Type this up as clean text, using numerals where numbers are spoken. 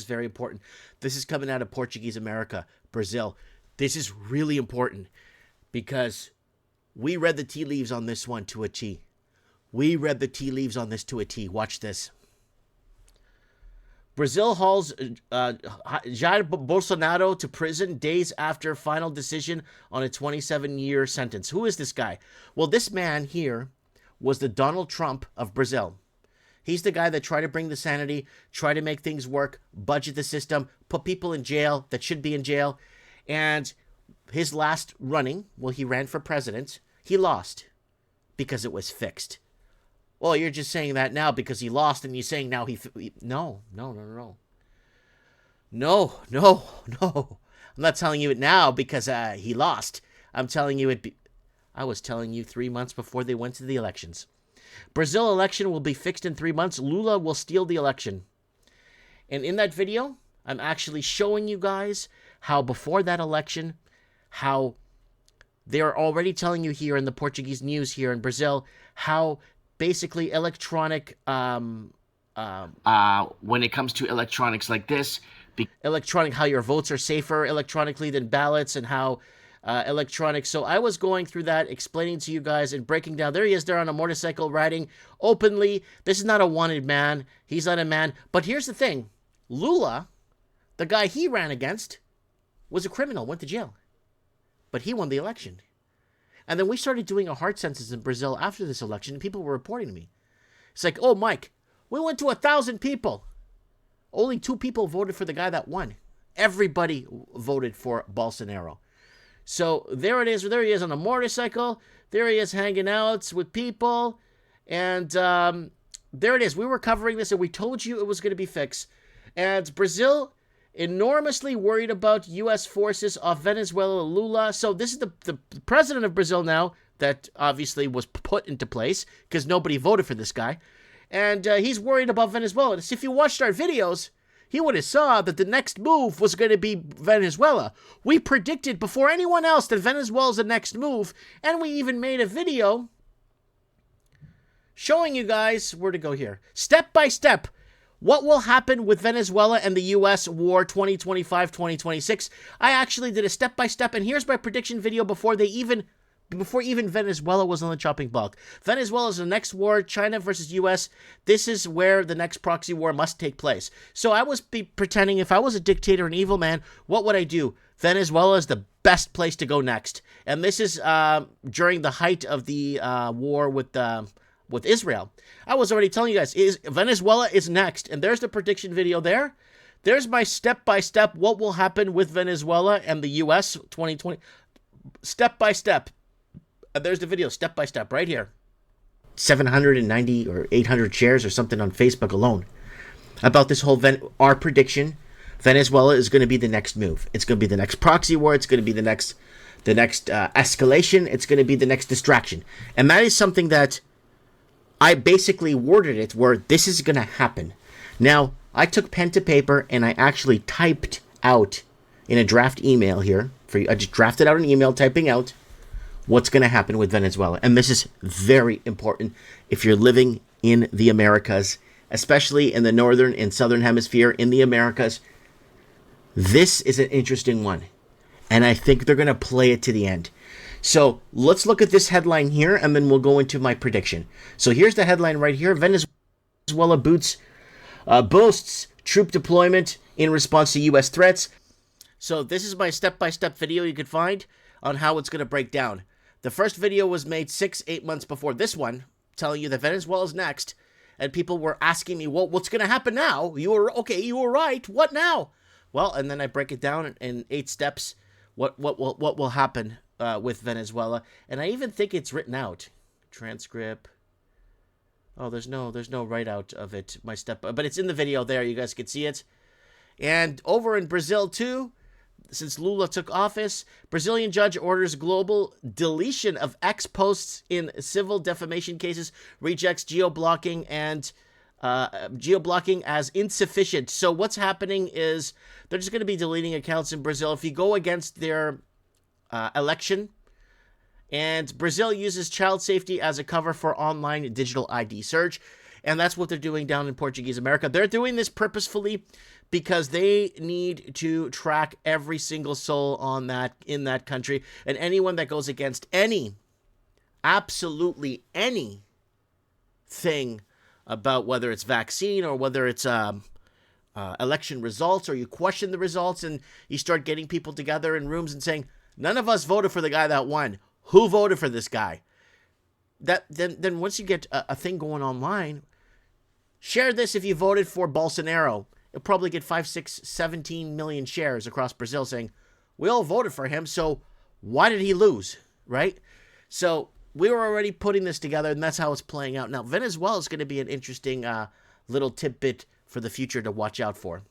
very important. This is coming out of Portuguese America, Brazil. This is really important because we read the tea leaves on this one to a T. We read the tea leaves on this to a T. Watch this. Brazil hauls Jair Bolsonaro to prison days after final decision on a 27-year sentence. Who is this guy? Well, this man here was the Donald Trump of Brazil. He's the guy that tried to bring the sanity, try to make things work, budget the system, put people in jail that should be in jail. And his last running, well, he ran for president. He lost because it was fixed. Well, you're just saying that now because he lost, and you're saying now No. I'm not telling you it now because he lost. I'm telling you I was telling you 3 months before they went to the elections. Brazil election will be fixed in 3 months. Lula will steal the election. And in that video, I'm actually showing you guys how before that election, how they're already telling you here in the Portuguese news here in Brazil, how basically electronic when it comes to electronics like this, how your votes are safer electronically than ballots, and how electronic. So I was going through that, explaining to you guys and breaking down. There he is there on a motorcycle riding openly. This is not a wanted man. He's not a man. But here's the thing. Lula, the guy he ran against, was a criminal, went to jail. But he won the election. And then we started doing a heart census in Brazil after this election, and people were reporting to me. It's like, oh, Mike, we went to 1,000 people. Only 2 people voted for the guy that won. Everybody voted for Bolsonaro. So there it is. There he is on a motorcycle. There he is hanging out with people. And there it is. We were covering this, and we told you it was going to be fixed. And Brazil, enormously worried about U.S. forces off Venezuela, Lula. So this is the president of Brazil now that obviously was put into place because nobody voted for this guy. And he's worried about Venezuela. So if you watched our videos, he would have saw that the next move was going to be Venezuela. We predicted before anyone else that Venezuela's the next move. And we even made a video showing you guys where to go here. Step by step. What will happen with Venezuela and the U.S. war 2025-2026? I actually did a step-by-step, and here's my prediction video before even Venezuela was on the chopping block. Venezuela is the next war, China versus U.S. This is where the next proxy war must take place. So I was pretending if I was a dictator, an evil man, what would I do? Venezuela is the best place to go next. And this is during the height of the war with Israel. I was already telling you guys, Venezuela is next. And there's the prediction video there. There's my step-by-step what will happen with Venezuela and the U.S. 2020. Step-by-step. And there's the video, step-by-step, right here. 790 or 800 shares or something on Facebook alone. About this whole, our prediction, Venezuela is going to be the next move. It's going to be the next proxy war. It's going to be the next escalation. It's going to be the next distraction. And that is something that I basically worded it where this is going to happen. Now, I took pen to paper and I actually typed out in a draft email here. I just drafted out an email typing out what's going to happen with Venezuela. And this is very important if you're living in the Americas, especially in the northern and southern hemisphere in the Americas. This is an interesting one. And I think they're going to play it to the end. So let's look at this headline here, and then we'll go into my prediction. So here's the headline right here. Venezuela boasts troop deployment in response to U.S. threats. So this is my step-by-step video you could find on how it's going to break down. The first video was made 6-8 months before this one, telling you that Venezuela's next. And people were asking me, well, what's going to happen now? You were right. What now? Well, and then I break it down in 8 steps. What will happen with Venezuela, and I even think it's written out. Transcript. Oh, there's no write out of it. But it's in the video there. You guys can see it. And over in Brazil too, since Lula took office, Brazilian judge orders global deletion of X posts in civil defamation cases, rejects geoblocking as insufficient. So what's happening is they're just going to be deleting accounts in Brazil if you go against their election. And Brazil uses child safety as a cover for online digital ID search. And that's what they're doing down in Portuguese America. They're doing this purposefully because they need to track every single soul on that in that country, and anyone that goes against absolutely anything about whether it's vaccine or whether it's election results, or you question the results and you start getting people together in rooms and saying, none of us voted for the guy that won. Who voted for this guy? Then once you get a thing going online, share this if you voted for Bolsonaro. You'll probably get 5, 6, 17 million shares across Brazil saying, we all voted for him, so why did he lose, right? So we were already putting this together, and that's how it's playing out. Now, Venezuela is going to be an interesting little tidbit for the future to watch out for.